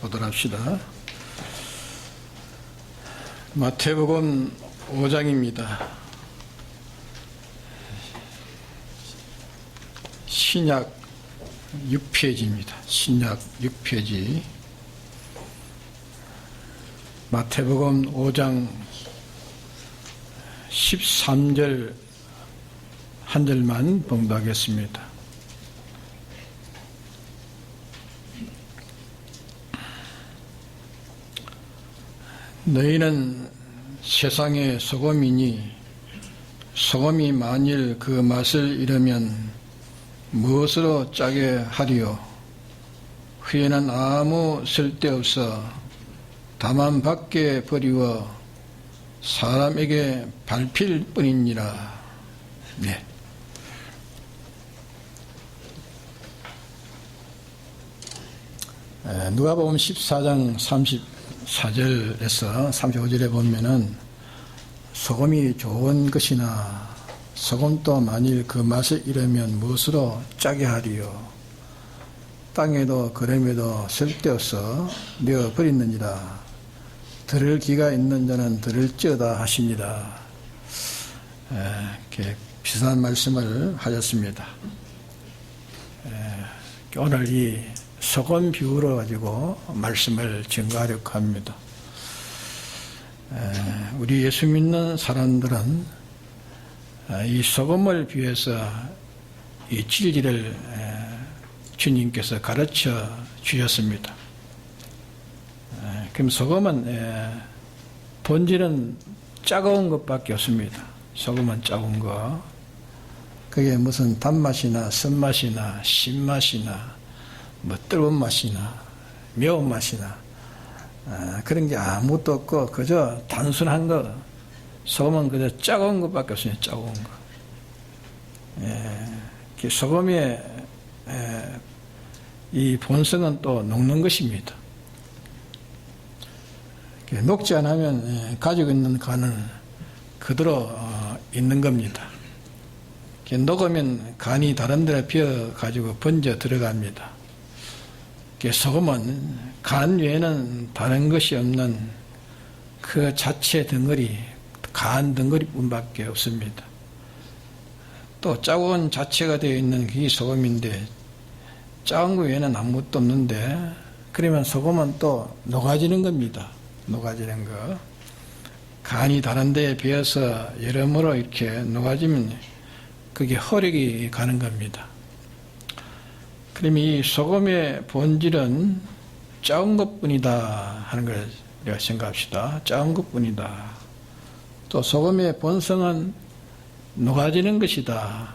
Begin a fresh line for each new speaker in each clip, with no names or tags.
보도록 합시다. 마태복음 5장입니다. 신약 6페이지입니다. 신약 6페이지. 마태복음 5장 13절 한 절만 봉독하겠습니다. 너희는 세상의 소금이니 소금이 만일 그 맛을 잃으면 무엇으로 짜게 하리요? 후에는 아무 쓸데없어 다만 밖에 버리워 사람에게 밟힐 뿐이니라. 네. 누가복음 14장 34절에서 35절에 보면은 소금이 좋은 것이나 소금도 만일 그 맛을 잃으면 무엇으로 짜게 하리요? 땅에도 거름에도 쓸데없어 내어 버리느니라. 들을 귀가 있는 자는 들을지어다 하시니라. 이렇게 비슷한 말씀을 하셨습니다. 오늘 이 소금 비유로 가지고 말씀을 증거하려고 합니다. 우리 예수 믿는 사람들은 이 소금을 비해서 이 진리를 주님께서 가르쳐 주셨습니다. 그럼 소금은 본질은 짜고운 것밖에 없습니다. 소금은 짜고운 거. 그게 무슨 단맛이나 쓴맛이나 신맛이나 뭐 뜨거운 맛이나 매운맛이나 그런 게 아무것도 없고 그저 단순한 거. 소금은 그저 짜고운 것밖에 없어요. 짜고운 거. 소금의 이 본성은 또 녹는 것입니다. 녹지 않으면 가지고 있는 간은 그대로 있는 겁니다. 녹으면 간이 다른 데로 비어가지고 번져 들어갑니다. 소금은 간 외에는 다른 것이 없는 그 자체 덩어리, 간 덩어리뿐밖에 없습니다. 또 짜고운 자체가 되어 있는 그게 소금인데 짜은 거 외에는 아무것도 없는데 그러면 소금은 또 녹아지는 겁니다. 녹아지는 거. 간이 다른 데에 비어서 여러모로 이렇게 녹아지면 그게 혈액이 가는 겁니다. 그러면 이 소금의 본질은 짜은 것뿐이다 하는 걸 우리가 생각합시다. 짜은 것뿐이다. 또 소금의 본성은 녹아지는 것이다.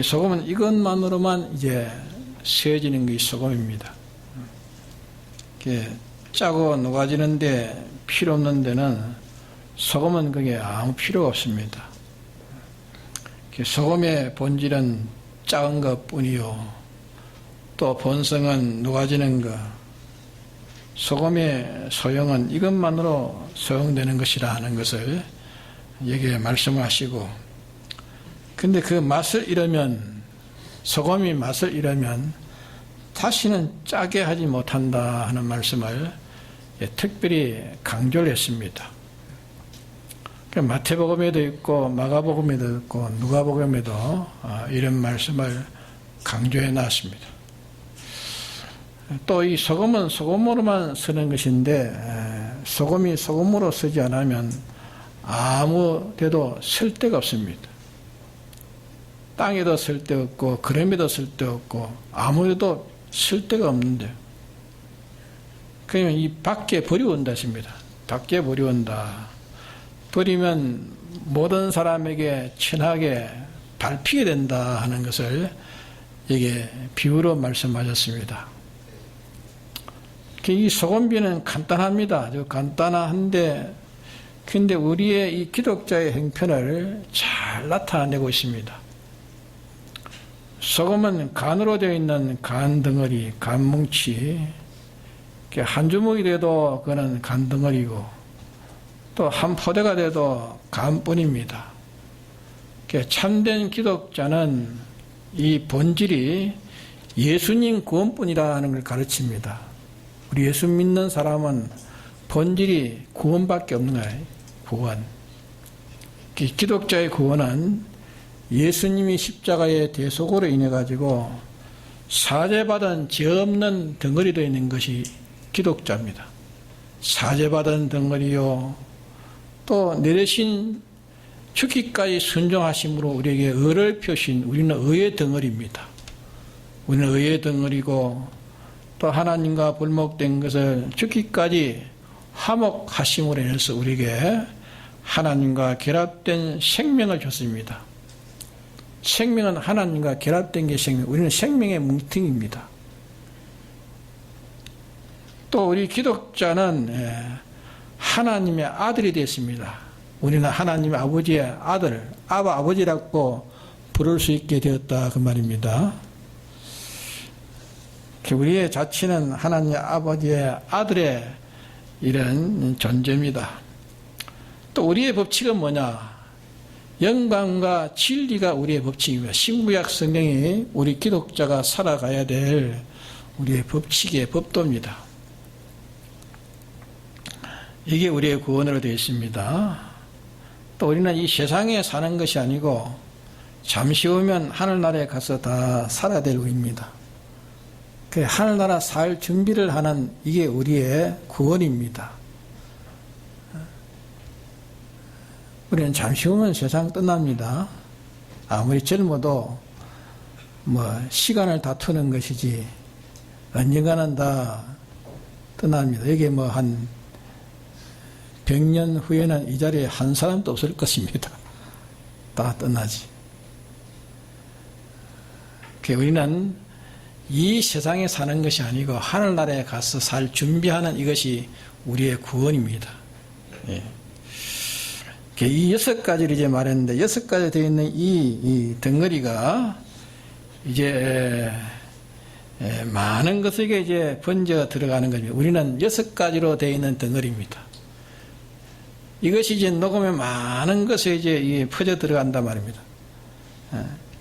소금은 이것만으로만 이제 세워지는 것이 소금입니다. 짜고 녹아지는데 필요 없는 데는 소금은 그게 아무 필요가 없습니다. 소금의 본질은 작은 것 뿐이요. 또 본성은 녹아지는 것. 소금의 소용은 이것만으로 소용되는 것이라 하는 것을 여기에 말씀하시고, 근데 그 맛을 잃으면, 소금이 맛을 잃으면 다시는 짜게 하지 못한다 하는 말씀을 특별히 강조를 했습니다. 마태복음에도 있고 마가복음에도 있고 누가복음에도 이런 말씀을 강조해 놨습니다. 또 이 소금은 소금으로만 쓰는 것인데 소금이 소금으로 쓰지 않으면 아무 데도 쓸데가 없습니다. 땅에도 쓸데없고 거름에도 쓸데없고 아무데도 쓸데가 없는데 그러면 이 밖에 버려온다 했습니다. 밖에 버려온다. 버리면 모든 사람에게 친하게 밟히게 된다 하는 것을 여기에 비유로 말씀하셨습니다. 이 소금비는 간단합니다. 아주 간단한데 근데 우리의 이 기독자의 형편을 잘 나타내고 있습니다. 소금은 간으로 되어 있는 간 덩어리, 간 뭉치, 한 주먹이 돼도 그는 간 덩어리고 또 한 포대가 돼도 간뿐입니다. 참된 기독자는 이 본질이 예수님 구원뿐이라는 걸 가르칩니다. 우리 예수 믿는 사람은 본질이 구원밖에 없는 거예요. 구원. 기독자의 구원은 예수님이 십자가의 대속으로 인해 가지고 사죄받은 죄 없는 덩어리 되어 있는 것이 기독자입니다. 사죄받은 덩어리요, 또 내리신 죽기까지 순종하심으로 우리에게 의를 표신, 우리는 의의 덩어리입니다. 우리는 의의 덩어리고, 또 하나님과 불목된 것을 죽기까지 화목하심으로 인해서 우리에게 하나님과 결합된 생명을 줬습니다. 생명은 하나님과 결합된 게 생명, 우리는 생명의 뭉텅이입니다. 또 우리 기독자는 하나님의 아들이 됐습니다. 우리는 하나님의 아버지의 아들, 아버지라고 부를 수 있게 되었다 그 말입니다. 우리의 자치는 하나님의 아버지의 아들의 이런 존재입니다. 또 우리의 법칙은 뭐냐? 영광과 진리가 우리의 법칙입니다. 신구약 성경이 우리 기독자가 살아가야 될 우리의 법칙의 법도입니다. 이게 우리의 구원으로 되어 있습니다. 또 우리는 이 세상에 사는 것이 아니고 잠시 후면 하늘나라에 가서 다 살아야 될 우리입니다. 그 하늘나라 살 준비를 하는 이게 우리의 구원입니다. 우리는 잠시 후면 세상 떠납니다. 아무리 젊어도 시간을 다투는 것이지 언젠가는 다 떠납니다. 이게 한 100년 후에는 이 자리에 한 사람도 없을 것입니다. 다 떠나지. 우리는 이 세상에 사는 것이 아니고 하늘나라에 가서 살 준비하는 이것이 우리의 구원입니다. 예. 이 6가지를 이제 말했는데 6가지 되어 있는 이 덩어리가 이제 많은 것에게 이제 번져 들어가는 겁니다. 우리는 6가지로 되어 있는 덩어리입니다. 이것이 이제 녹으면 많은 것에 이제 퍼져 들어간단 말입니다.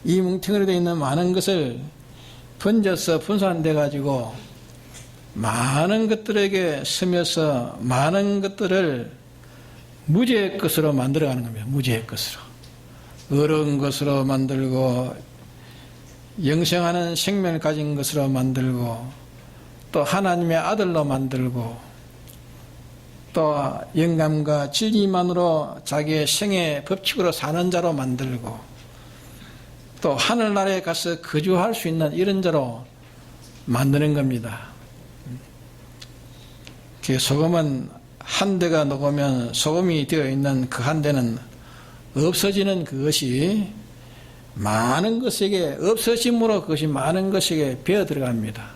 이 뭉텅이로 되어 있는 많은 것을 번져서 분산돼 가지고 많은 것들에게 스며서 많은 것들을 무죄의 것으로 만들어가는 겁니다. 무죄의 것으로. 어려운 것으로 만들고 영생하는 생명을 가진 것으로 만들고 또 하나님의 아들로 만들고 또 영감과 진리만으로 자기의 생의 법칙으로 사는 자로 만들고 또 하늘나라에 가서 거주할 수 있는 이런 자로 만드는 겁니다. 소금은 한 대가 녹으면 소금이 되어 있는 그 한 대는 없어지는 그것이 많은 것에게 없어짐으로 그것이 많은 것에게 배어 들어갑니다.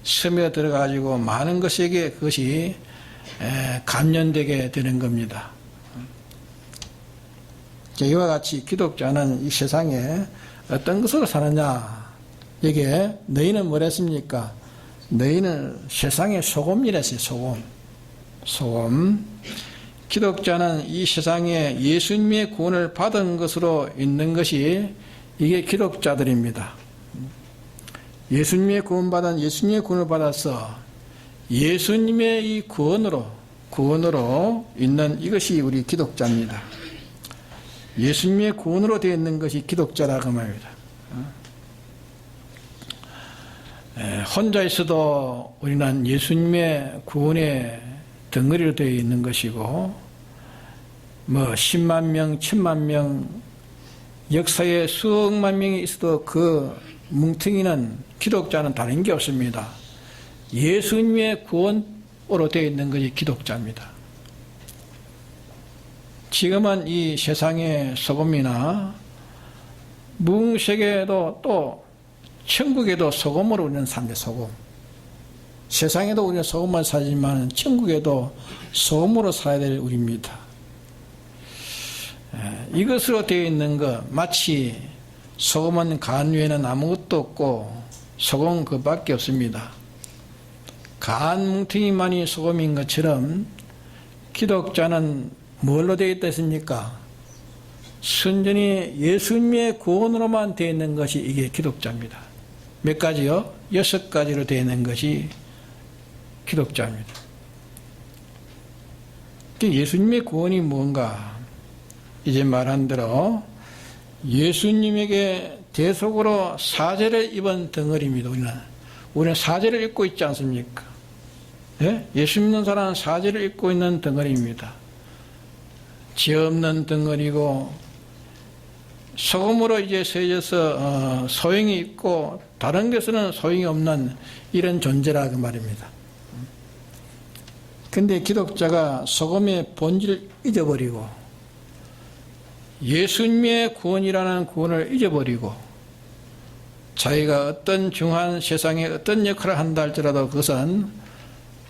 스며 들어가지고 많은 것에게 그것이 감염되게 되는 겁니다. 이와 같이 기독자는 이 세상에 어떤 것으로 사느냐? 이게 너희는 뭐랬습니까? 너희는 세상의 소금이랬어요. 소금. 기독자는 이 세상에 예수님의 구원을 받은 것으로 있는 것이 이게 기독자들입니다. 예수님의 구원을 받아서 예수님의 이 구원으로 있는 이것이 우리 기독자입니다. 예수님의 구원으로 되어 있는 것이 기독자라고 말입니다. 혼자 있어도 우리는 예수님의 구원의 덩어리로 되어 있는 것이고 10만 명, 1000만 명 역사에 수억만 명이 있어도 그 뭉텅이는 기독자는 다른 게 없습니다. 예수님의 구원으로 되어 있는 것이 기독자입니다. 지금은 이 세상의 소금이나 무궁세계에도 또 천국에도 소금으로 우리는 삽니다. 소금. 세상에도 우리는 소금만 살지만 천국에도 소금으로 살아야 될 우리입니다. 이것으로 되어 있는 것, 마치 소금은 간 외에는 아무것도 없고 소금은 그밖에 없습니다. 간 뭉텅이만이 소금인 것처럼 기독자는 뭘로 되어 있다 했습니까? 순전히 예수님의 구원으로만 되어 있는 것이 이게 기독자입니다. 몇 가지요? 6가지로 되어 있는 것이 기독자입니다. 예수님의 구원이 뭔가? 이제 말한 대로 예수님에게 대속으로 사죄를 입은 덩어리입니다. 우리는 사죄를 입고 있지 않습니까? 예? 예수 믿는 사람은 사죄를 입고 있는 덩어리입니다. 죄 없는 덩어리고 소금으로 이제 세져서 소용이 있고 다른 것은 소용이 없는 이런 존재라 그 말입니다. 근데 기독자가 소금의 본질을 잊어버리고 예수님의 구원이라는 구원을 잊어버리고 자기가 어떤 중한 세상에 어떤 역할을 한다 할지라도 그것은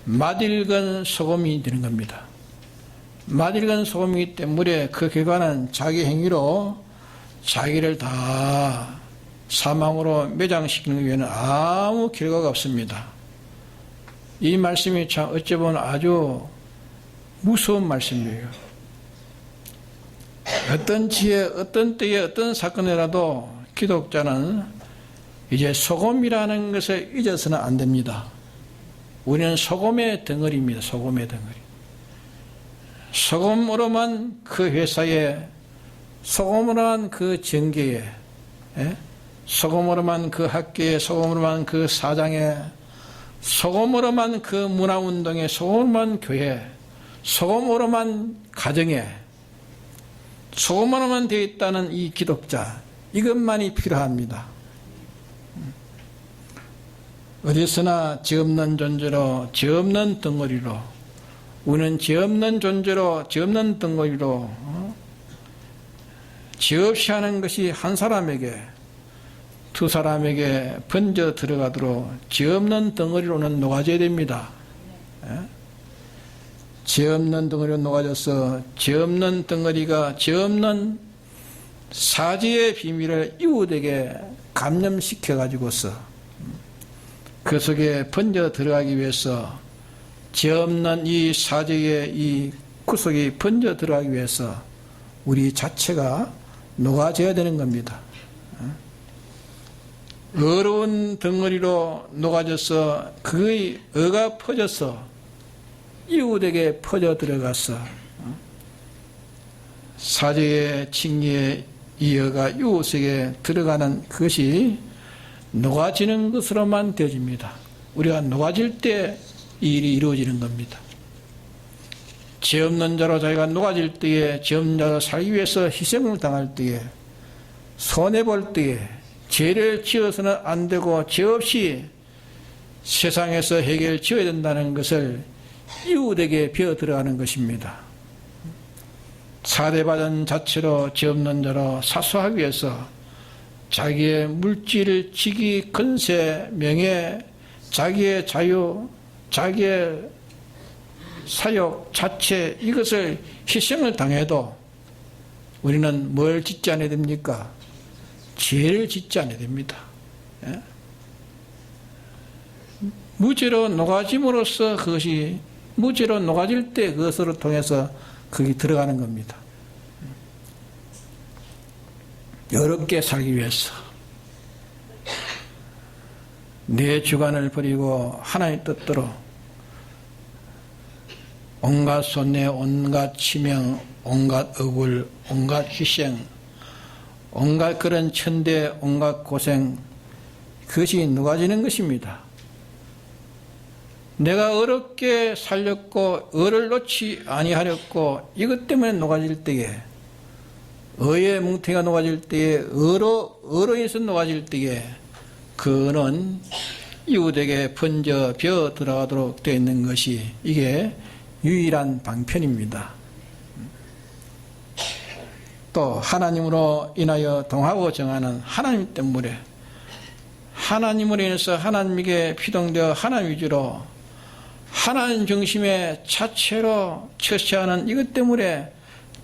맛익은 소금이 되는 겁니다. 맛익은 소금이기 때문에 그 결과는 자기 행위로 자기를 다 사망으로 매장시키는 외에는 아무 결과가 없습니다. 이 말씀이 참 어찌 보면 아주 무서운 말씀이에요. 어떤 지혜, 어떤 때에 어떤 사건이라도 기독자는 이제 소금이라는 것을 잊어서는 안 됩니다. 우리는 소금의 덩어리입니다. 소금의 덩어리. 소금으로만 그 회사에, 소금으로만 그 정계에, 소금으로만 그 학교에, 소금으로만 그 사장에, 소금으로만 그 문화운동에, 소금으로만 교회, 소금으로만 가정에, 소금으로만 되어 있다는 이 기독자, 이것만이 필요합니다. 어디서나 죄 없는 존재로, 죄 없는 덩어리로, 우리는 죄 없는 존재로, 죄 없는 덩어리로, 죄 없이 하는 것이 한 사람에게, 두 사람에게 번져 들어가도록 죄 없는 덩어리로는 녹아져야 됩니다. 죄 없는 덩어리로 녹아져서 죄 없는 덩어리가 죄 없는 사죄의 비밀을 이웃에게 감염시켜 가지고서 그 속에 번져 들어가기 위해서 죄 없는 이 사죄의 이 구속이 번져 들어가기 위해서 우리 자체가 녹아져야 되는 겁니다. 어려운 덩어리로 녹아져서 그의 어가 퍼져서 이웃에게 퍼져 들어가서 사죄의 칭의의 이 어가 이웃에게 들어가는 그것이 녹아지는 것으로만 되어집니다. 우리가 녹아질 때 이 일이 이루어지는 겁니다. 죄 없는 자로 자기가 녹아질 때에, 죄 없는 자로 살기 위해서 희생을 당할 때에, 손해볼 때에 죄를 지어서는 안 되고 죄 없이 세상에서 해결 지어야 된다는 것을 이웃에게 배워 들어가는 것입니다. 사대받은 자체로 죄 없는 자로 사수하기 위해서 자기의 물질, 직위, 건세, 명예, 자기의 자유, 자기의 사욕 자체 이것을 희생을 당해도 우리는 뭘 짓지 않아야 됩니까? 죄를 짓지 않아야 됩니다. 무죄로 녹아짐으로써 그것이 무죄로 녹아질 때 그것으로 통해서 거기 들어가는 겁니다. 여롭게 살기 위해서 내 주관을 버리고 하나님의 뜻대로 온갖 손해, 온갖 치명, 온갖 억울, 온갖 희생, 온갖 그런 천대, 온갖 고생, 그것이 녹아지는 것입니다. 내가 어렵게 살렸고 을을 놓지 아니하렸고 이것 때문에 녹아질 때에, 어의 뭉태가 녹아질 때에, 어로 인해서 녹아질 때에 그는 이웃에게 번져 벼 들어가도록 되어 있는 것이 이게 유일한 방편입니다. 또 하나님으로 인하여 동하고 정하는 하나님 때문에, 하나님으로 인해서 하나님에게 피동되어 하나님 위주로 하나님 중심의 자체로 처치하는 이것 때문에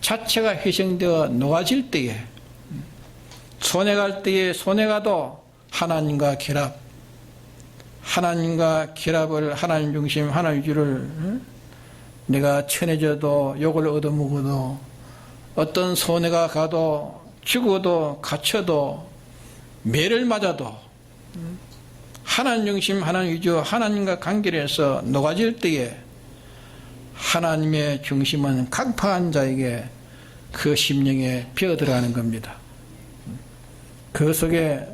자체가 희생되어 녹아질 때에, 손해갈 때에 손해가도 하나님과 결합, 하나님과 결합을, 하나님 중심, 하나님 위주를 내가 천해져도 욕을 얻어먹어도 어떤 손해가 가도 죽어도 갇혀도 매를 맞아도 하나님 중심, 하나님 위주, 하나님과 관계를 해서 녹아질 때에 하나님의 중심은 강팍한 자에게 그 심령에 비어 들어가는 겁니다. 그 속에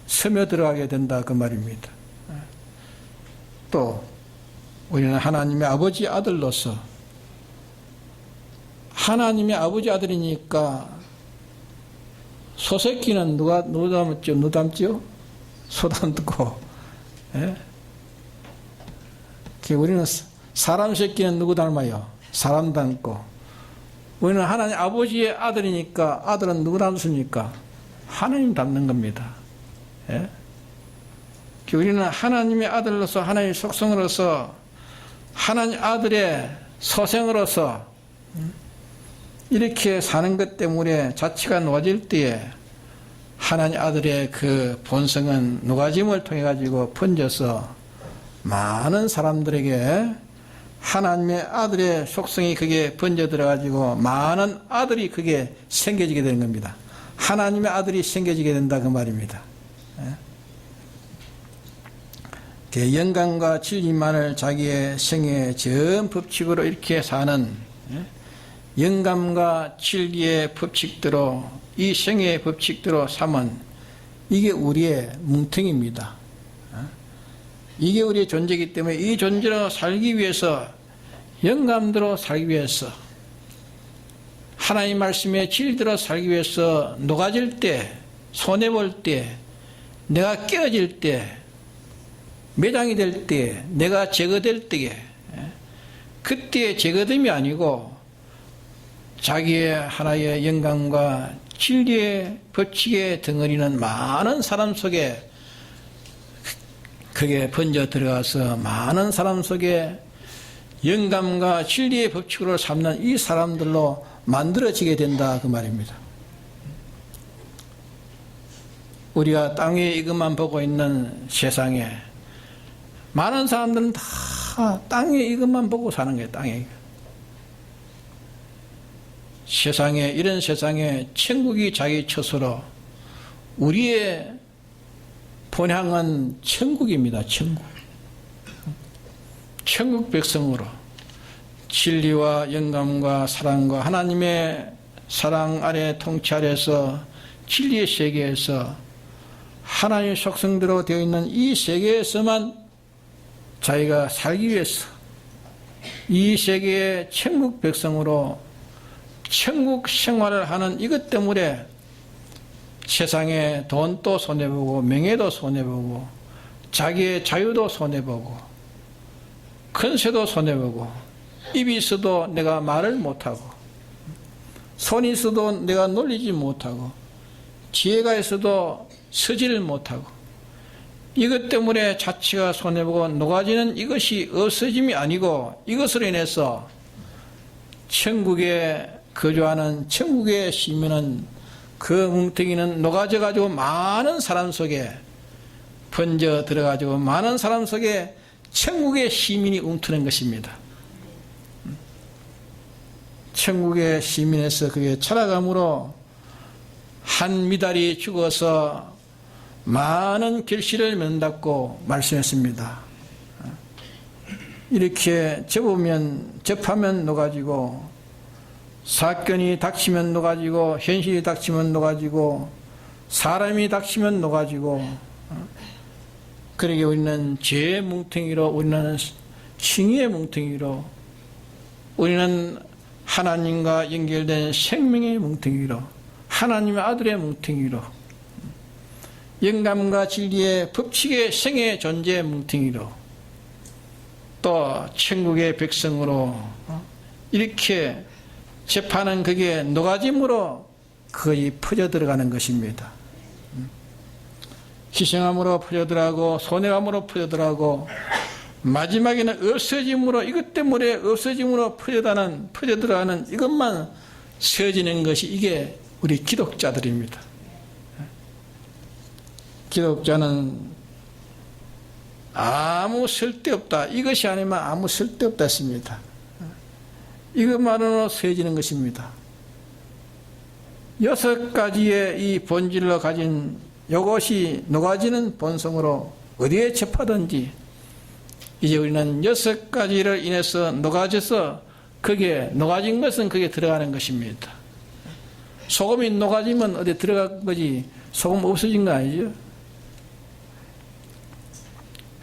스며 들어가게 된다 그 말입니다. 또 우리는 하나님의 아버지 아들로서 하나님의 아버지 아들이니까 소새끼는 누구 닮았죠? 누구 닮죠? 소 닮고. 예? 우리는 사람 새끼는 누구 닮아요? 사람 닮고. 우리는 하나님 아버지의 아들이니까 아들은 누구 닮습니까? 하나님 닮는 겁니다. 예? 우리는 하나님의 아들로서 하나님의 속성으로서 하나님 아들의 소생으로서 이렇게 사는 것 때문에 자치가 녹아질 때에 하나님 아들의 그 본성은 녹아짐을 통해 가지고 번져서 많은 사람들에게 하나님의 아들의 속성이 그게 번져 들어 가지고 많은 아들이 그게 생겨지게 되는 겁니다. 하나님의 아들이 생겨지게 된다 그 말입니다. 영광과 진리만을 자기의 생애의 전 법칙으로 이렇게 사는 영감과 진리의 법칙대로 이 생애의 법칙대로 삼은 이게 우리의 뭉텅입니다. 이게 우리의 존재이기 때문에 이 존재로 살기 위해서 영감대로 살기 위해서 하나님 말씀의 진리대로 살기 위해서 녹아질 때 손해볼 때 내가 깨어질 때 매장이 될 때 내가 제거될 때에 그때의 제거됨이 아니고 자기의 하나의 영광과 진리의 법칙에 덩어리는 많은 사람 속에 그게 번져 들어가서 많은 사람 속에 영감과 진리의 법칙으로 삼는 이 사람들로 만들어지게 된다 그 말입니다. 우리가 땅 위에 이것만 보고 있는 세상에 많은 사람들은 다 땅 위에 이것만 보고 사는 거예요. 땅에. 세상에 이런 세상에 천국이 자기 처소로 우리의 본향은 천국입니다. 천국. 천국 백성으로 진리와 영감과 사랑과 하나님의 사랑 아래 통치 아래서 진리의 세계에서 하나님의 속성대로 되어 있는 이 세계에서만 자기가 살기 위해서 이 세계의 천국 백성으로 천국 생활을 하는 이것 때문에 세상에 돈도 손해보고 명예도 손해보고 자기의 자유도 손해보고 큰세도 손해보고 입이 있어도 내가 말을 못하고 손이 있어도 내가 놀리지 못하고 지혜가 있어도 서지를 못하고 이것 때문에 자치가 손해보고 녹아지는 이것이 없어짐이 아니고 이것으로 인해서 천국에 거주하는 천국의 시민은 그 뭉텅이는 녹아져 가지고 많은 사람 속에 번져 들어 가지고 많은 사람 속에 천국의 시민이 움트는 것입니다. 천국의 시민에서 그게 철학감으로 한 미달이 죽어서 많은 결실을 맺는다고 말씀했습니다. 이렇게 접하면 녹아지고 사건이 닥치면 녹아지고 현실이 닥치면 녹아지고 사람이 닥치면 녹아지고 그러게 우리는 죄의 뭉텅이로 우리는 싱의의 뭉텅이로 우리는 하나님과 연결된 생명의 뭉텅이로 하나님의 아들의 뭉텅이로 영감과 진리의 법칙의 생의 존재의 뭉텅이로 또 천국의 백성으로 이렇게 접하는 그게 녹아짐으로 거의 퍼져 들어가는 것입니다. 희생함으로 퍼져 들어가고 손해감으로 퍼져 들어가고 마지막에는 없어짐으로 이것 때문에 없어짐으로 퍼져 들어가는 이것만 세워지는 것이 이게 우리 기독자들입니다. 기독자는 아무 쓸데없다. 이것이 아니면 아무 쓸데없다 했습니다. 이것만으로 세워지는 것입니다. 6가지의 이 본질로 가진 이것이 녹아지는 본성으로 어디에 접하든지 이제 우리는 6가지를 인해서 녹아져서 거기에 녹아진 것은 거기에 들어가는 것입니다. 소금이 녹아지면 어디 들어간 거지 소금 없어진 거 아니죠?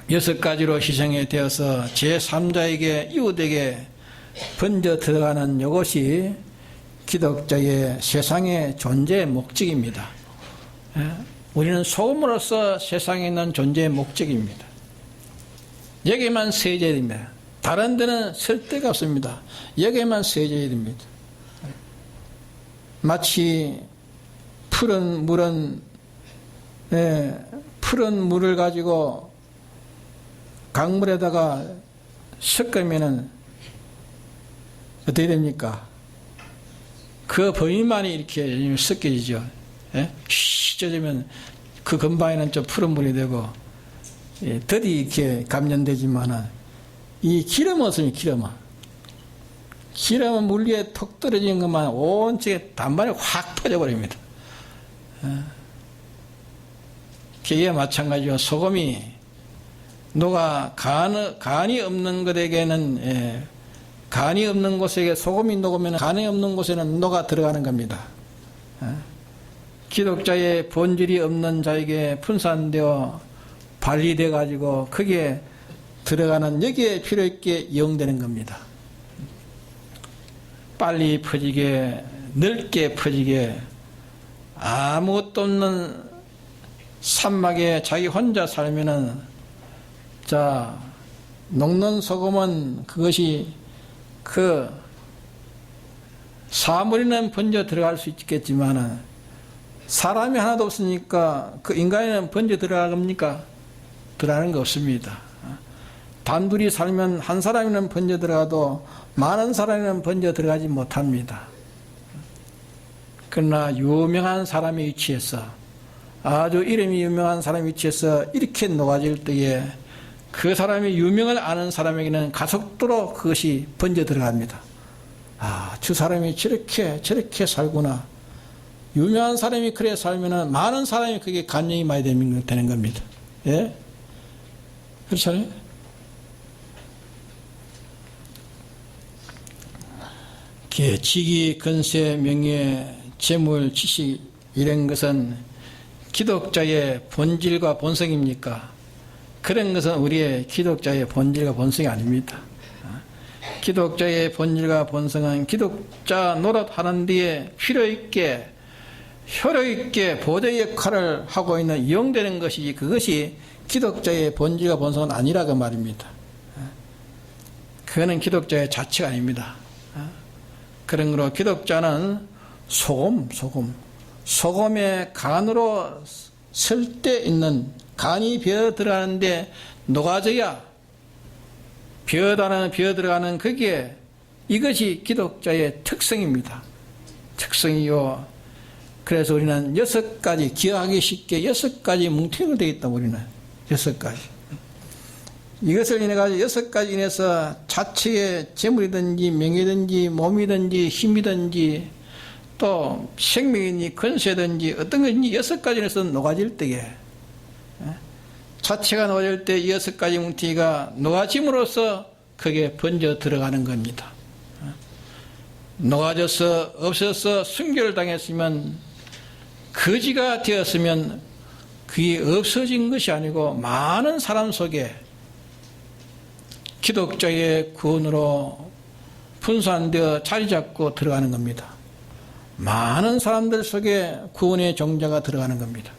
6가지로 희생이 되어서 제3자에게 이웃에게 번져 들어가는 이것이 기독자의 세상의 존재의 목적입니다. 우리는 소금으로서 세상에 있는 존재의 목적입니다. 여기에만 세져야 됩니다. 다른 데는 쓸 데가 없습니다. 여기에만 세져야 됩니다. 마치 푸른 물을 가지고 강물에다가 섞으면은 어떻게 됩니까? 그 범위만이 이렇게 섞여지죠. 젖으면 그 근방에는 좀 푸른 물이 되고, 더디 이렇게 감염되지만은, 이 기름 없으면 기름은 물 위에 톡 떨어지는 것만 온쪽에 단번에 확 퍼져버립니다. 기에 마찬가지로 소금이 녹아 간이 없는 것에게는 간이 없는 곳에게 소금이 녹으면 간이 없는 곳에는 녹아 들어가는 겁니다. 기독자의 본질이 없는 자에게 분산되어 발리돼 가지고 거기에 들어가는 여기에 필요 있게 이용되는 겁니다. 빨리 퍼지게 넓게 퍼지게 아무것도 없는 산막에 자기 혼자 살면은 자 녹는 소금은 그것이 그 사물에는 번져 들어갈 수 있겠지만은 사람이 하나도 없으니까 그 인간에는 번져 들어갑니까? 들어가는 거 없습니다. 단둘이 살면 한 사람이는 번져 들어가도 많은 사람이는 번져 들어가지 못합니다. 그러나 유명한 사람의 위치에서 아주 이름이 유명한 사람의 위치에서 이렇게 녹아질 때에 그 사람이 유명을 아는 사람에게는 가속도로 그것이 번져 들어갑니다. 아, 저 사람이 저렇게 살구나. 유명한 사람이 그래 살면은 많은 사람이 그게 감명이 많이 되는 겁니다. 예? 그렇잖아요? 직위, 건세, 명예, 재물, 지식 이런 것은 기독자의 본질과 본성입니까? 그런 것은 우리의 기독자의 본질과 본성이 아닙니다. 기독자의 본질과 본성은 기독자 노릇하는 데에 효력 있게 보좌의 역할을 하고 있는 이용되는 것이지 그것이 기독자의 본질과 본성은 아니라고 말입니다. 그거는 기독자의 자체가 아닙니다. 그런 거로 기독자는 소금의 간으로 설 때 있는 간이 비어 들어가는데 녹아져야 비어 들어가는 거기에 이것이 기독자의 특성입니다. 특성이요. 그래서 우리는 6가지 기억하기 쉽게 6가지 뭉텅이로 되어 있다. 우리는 6가지. 이것을 인해 가지고 6가지 인해서 자체의 재물이든지 명예든지 몸이든지 힘이든지 또 생명이든지 건세든지 어떤 것인지 6가지 인해서 녹아질 때에 자체가 녹아질 때 6가지 뭉티가 녹아짐으로써 그게 번져 들어가는 겁니다. 녹아져서 없어서 순교를 당했으면 거지가 되었으면 그게 없어진 것이 아니고 많은 사람 속에 기독자의 구원으로 분산되어 자리 잡고 들어가는 겁니다. 많은 사람들 속에 구원의 종자가 들어가는 겁니다.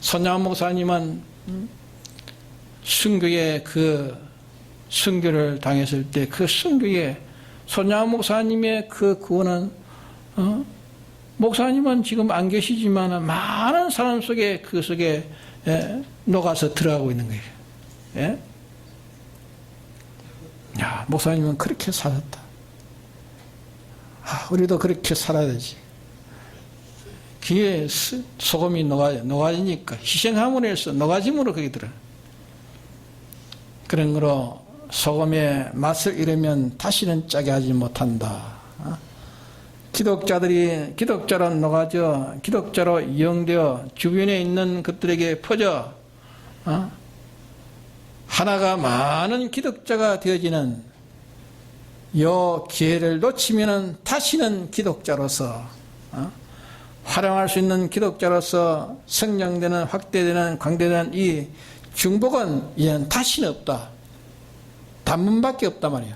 손양원 목사님은 순교에 그 순교를 당했을 때 그 순교에 손양원 목사님의 그 구원은 목사님은 지금 안 계시지만 많은 사람 속에 그 속에 녹아서 들어가고 있는 거예요. 예? 야, 목사님은 그렇게 살았다. 우리도 그렇게 살아야 되지. 귀에 소금이 녹아지니까 희생함으로 해서 녹아짐으로 그게 들어. 그런 거로 소금의 맛을 잃으면 다시는 짜게 하지 못한다. 기독자로 녹아져 기독자로 이용되어 주변에 있는 것들에게 퍼져 하나가 많은 기독자가 되어지는 요 기회를 놓치면은 다시는 기독자로서 활용할 수 있는 기독자로서 성장되는, 확대되는, 광대되는 이 중복은 이제는 다시는 없다. 단문밖에 없단 말이에요.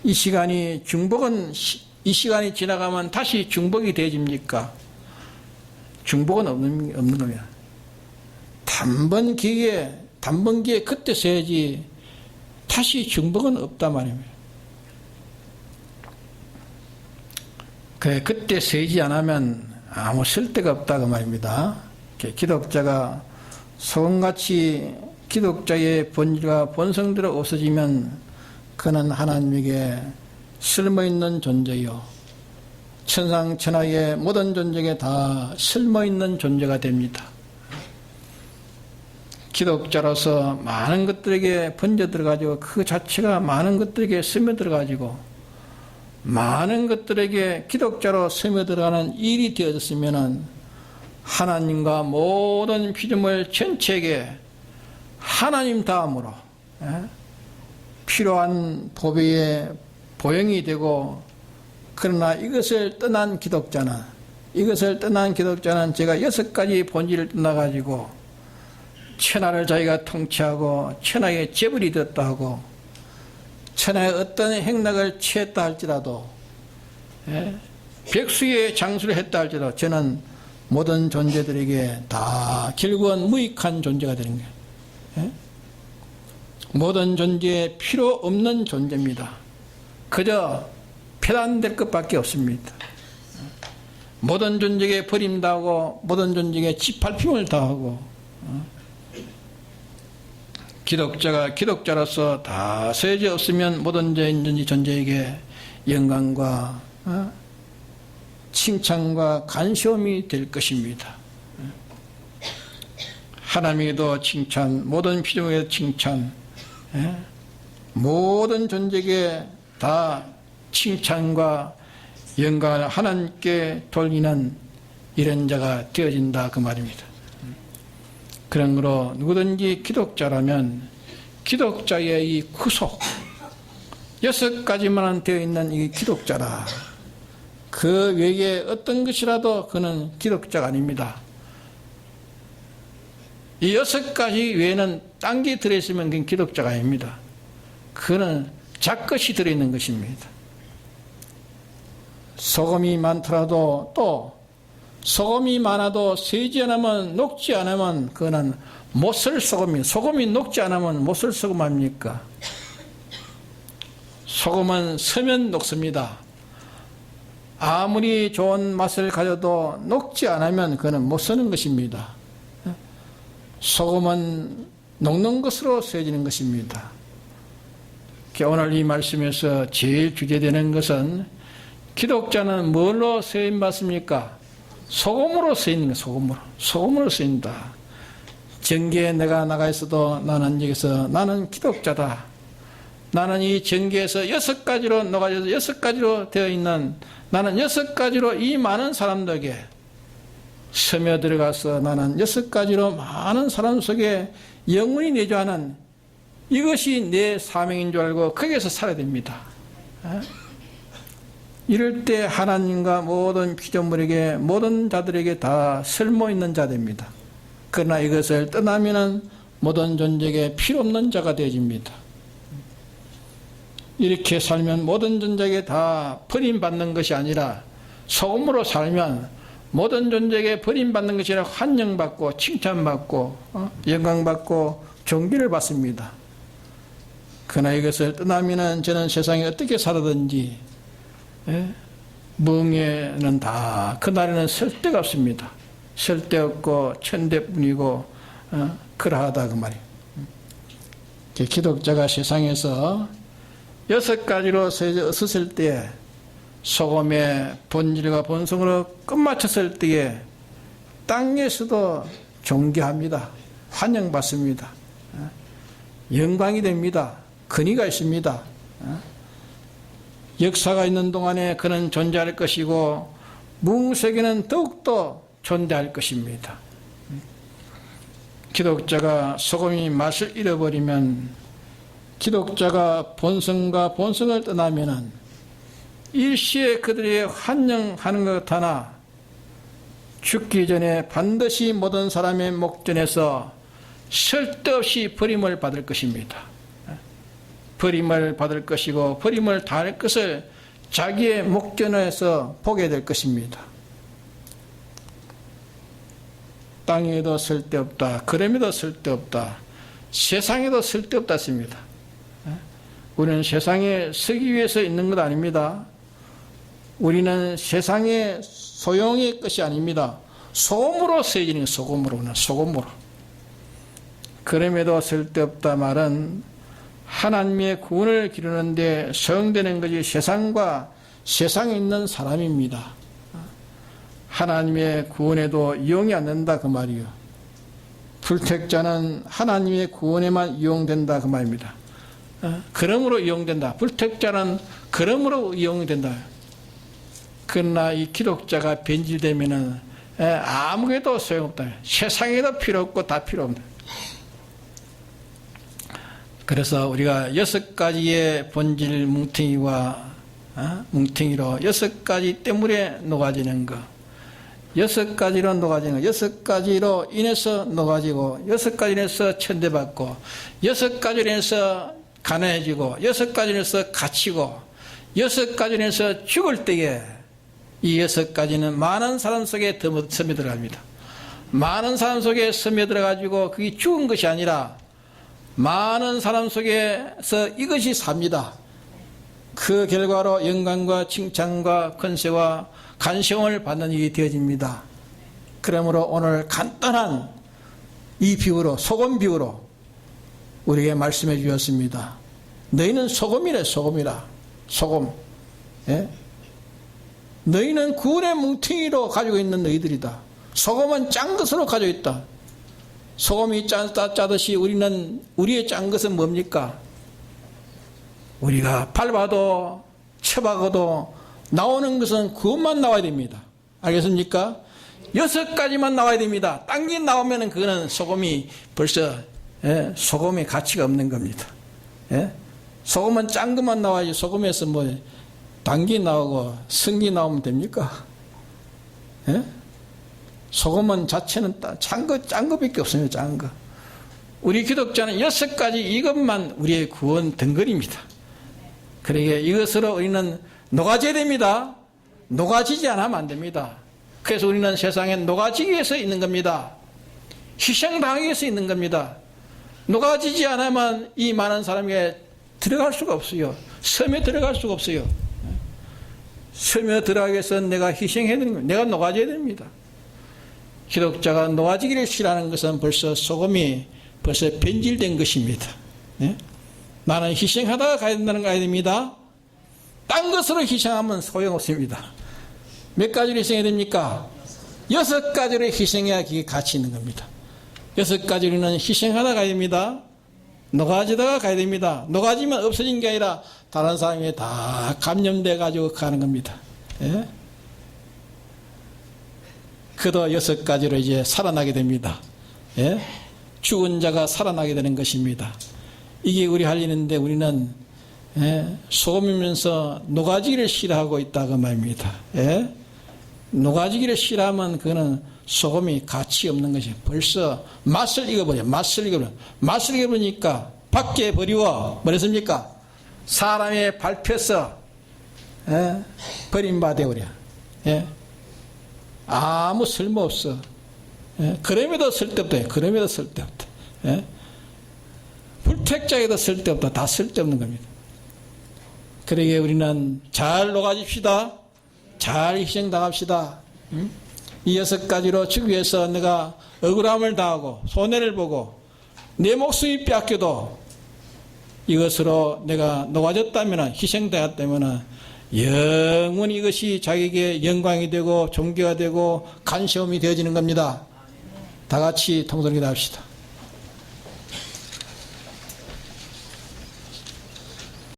이 시간이 중복은 이 시간이 지나가면 다시 중복이 되어집니까? 중복은 없는 겁니다. 단번 기회에 그때 써야지 다시 중복은 없단 말입니다. 그래, 그때 쓰지 않으면 아무 쓸데가 없다 그 말입니다. 기독자가 소금같이 기독자의 본질과 본성대로 없어지면 그는 하나님에게 쓸모있는 존재요, 천상천하의 모든 존재에 다 쓸모있는 존재가 됩니다. 기독자로서 많은 것들에게 번져들어가지고 그 자체가 많은 것들에게 스며들어가지고 많은 것들에게 기독자로 스며들어가는 일이 되어졌으면 하나님과 모든 피조물 전체에게 하나님 다음으로 필요한 보배의 보형이 되고, 그러나 이것을 떠난 기독자는 제가 6가지 본질을 떠나가지고 천하를 자기가 통치하고 천하의 재벌이 되었다 하고 천하의 어떤 행락을 취했다 할지라도 백수의 장수를 했다 할지라도 저는 모든 존재들에게 다 결국은 무익한 존재가 되는 거예요. 모든 존재에 필요 없는 존재입니다. 그저 폐단될 것밖에 없습니다. 모든 존재에게 버림당하고 모든 존재에게 짓밟힘을 당하고 기독자가 기독자로서 다 세제 없으면 모든 존재에게 영광과 칭찬과 간시움이 될 것입니다. 하나님에게도 칭찬, 모든 피조물에게도 칭찬, 모든 존재에게 다 칭찬과 영광을 하나님께 돌리는 이런 자가 되어진다 그 말입니다. 그런 거로 누구든지 기독자라면 기독자의 이 구속 6가지만 되어 있는 이 기독자라. 그 외에 어떤 것이라도 그는 기독자가 아닙니다. 이 6가지 외에는 딴 게 들어있으면 그건 기독자가 아닙니다. 그는 작것이 들어있는 것입니다. 소금이 많더라도, 또 소금이 많아도 세지 않으면, 녹지 않으면 그거는 못 쓸 소금이, 소금이 녹지 않으면 못 쓸 소금 아닙니까? 소금은 서면 녹습니다. 아무리 좋은 맛을 가져도 녹지 않으면 그거는 못 쓰는 것입니다. 소금은 녹는 것으로 쓰여지는 것입니다. 오늘 이 말씀에서 제일 주제되는 것은 기독자는 뭘로 쓰임 받습니까? 소금으로 쓰이는 거예요. 소금으로 쓰인다. 정계에 내가 나가 있어도 나는 여기서 나는 기독자다. 나는 이 정계에서 6가지로 녹아져서 6가지로 되어 있는, 나는 6가지로 이 많은 사람들에게 스며들어가서 나는 6가지로 많은 사람 속에 영원히 내주하는, 이것이 내 사명인 줄 알고 거기에서 살아야 됩니다. 이럴 때 하나님과 모든 피조물에게, 모든 자들에게 다 쓸모있는 자 됩니다. 그러나 이것을 떠나면은 모든 존재에게 필요 없는 자가 되어집니다. 이렇게 살면 모든 존재에게 다 버림받는 것이 아니라, 소금으로 살면 모든 존재에게 버림받는 것이 아니라 환영받고 칭찬받고 영광받고 존귀를 받습니다. 그러나 이것을 떠나면은 저는 세상에 어떻게 살아든지 멍에는 다 그날에는 쓸데가 없습니다. 쓸데없고 천대뿐이고 그러하다 그 말이에요. 기독자가 세상에서 6가지로 섰을 때에, 소금의 본질과 본성으로 끝마쳤을 때에 땅에서도 존귀합니다. 환영받습니다. 영광이 됩니다. 근위가 있습니다. 역사가 있는 동안에 그는 존재할 것이고 무궁세계는 더욱더 존재할 것입니다. 기독자가 소금이 맛을 잃어버리면, 기독자가 본성과 본성을 떠나면은 일시에 그들이 환영하는 것 하나, 죽기 전에 반드시 모든 사람의 목전에서 쓸데없이 버림을 받을 것입니다. 버림을 받을 것이고 버림을 당할 것을 자기의 목전에서 보게 될 것입니다. 땅에도 쓸데없다, 그럼에도 쓸데없다, 세상에도 쓸데없다 했습니다. 우리는 세상에 서기 위해서 있는 것 아닙니다. 우리는 세상에 소용의 것이 아닙니다. 소금으로 쓰여지는 소금으로는 소금으로. 그럼에도 쓸데없다 말은 하나님의 구원을 기르는데 사용되는 것이 세상과 세상에 있는 사람입니다. 하나님의 구원에도 이용이 안 된다 그 말이요. 불택자는 하나님의 구원에만 이용된다 그 말입니다. 그러므로 이용된다. 불택자는 그러므로 이용이 된다. 그러나 이 기독자가 변질되면은 아무게도 소용없다. 세상에도 필요 없고 다 필요 없다. 그래서 우리가 6가지의 본질 뭉텅이와 뭉텅이로 6가지 때문에 녹아지는 것, 6가지로 녹아지는 것, 6가지로 인해서 녹아지고, 6가지로 인해서 천대받고, 6가지로 인해서 가난해지고, 6가지로 인해서 갇히고, 6가지로 인해서 죽을 때에 이 6가지는 많은 사람 속에 스며들어갑니다. 많은 사람 속에 스며들어가지고 그게 죽은 것이 아니라 많은 사람 속에서 이것이 삽니다. 그 결과로 영광과 칭찬과 권세와 간성을 받는 일이 되어집니다. 그러므로 오늘 간단한 이 비유로, 소금 비유로 우리에게 말씀해 주셨습니다. 너희는 소금이래, 소금이라. 소금. 예? 너희는 구원의 뭉텅이로 가지고 있는 너희들이다. 소금은 짠 것으로 가지고 있다. 소금이 짜듯이 우리의 짠 것은 뭡니까? 우리가 밟아도 쳐박아도 나오는 것은 그것만 나와야 됩니다. 알겠습니까? 6가지만 나와야 됩니다. 딴 게 나오면 그거는 소금이 벌써 소금의 가치가 없는 겁니다. 소금은 짠 것만 나와야지 소금에서 뭐 당기 나오고 성기 나오면 됩니까? 소금은 자체는 짠 거밖에 없습니다. 짠 거. 우리 기독자는 6가지 이것만 우리의 구원 덩거리입니다. 그러기에 이것으로 우리는 녹아져야 됩니다. 녹아지지 않으면 안 됩니다. 그래서 우리는 세상에 녹아지기 위해서 있는 겁니다. 희생당하기 위해서 있는 겁니다. 녹아지지 않으면 이 많은 사람에게 들어갈 수가 없어요. 섬에 들어갈 수가 없어요. 섬에 들어가기 위해서 내가 희생해야 되는 겁니다. 내가 녹아져야 됩니다. 기독자가 녹아지기를 싫어하는 것은 벌써 소금이 벌써 변질된 것입니다. 나는 희생하다가 가야 된다는 거 아닙니다. 딴 것으로 희생하면 소용없습니다. 몇 가지로 희생해야 됩니까? 6가지로 희생해야 그게 가치 있는 겁니다. 6가지로는 희생하다 가야 됩니다. 녹아지다가 가야 됩니다. 녹아지면 없어진 게 아니라 다른 사람이 다 감염돼 가지고 가는 겁니다. 그도 6가지로 이제 살아나게 됩니다. 죽은 자가 살아나게 되는 것입니다. 이게 우리 할 일인데 우리는 소금이면서 녹아지기를 싫어하고 있다고 말입니다. 녹아지기를 싫어하면 그거는 소금이 가치 없는 것이 벌써 맛을 익어버려. 맛을 익어버리니까 밖에 버리워 뭐랬습니까? 사람의 밟혀서 버림받아 버려. 아무 쓸모없어. 그럼에도 쓸데없다. 그럼에도 쓸데없다. 불택자에도 쓸데없다. 다 쓸데없는 겁니다. 그러기에 우리는 잘 녹아집시다. 잘 희생당합시다. 이 6가지로 주기 위해서 내가 억울함을 당하고 손해를 보고 내 목숨이 뺏겨도 이것으로 내가 녹아졌다면, 희생되었다면 영원히 이것이 자기에게 영광이 되고 존귀가 되고 간시움이 되어지는 겁니다. 다 같이 통성기도 합시다.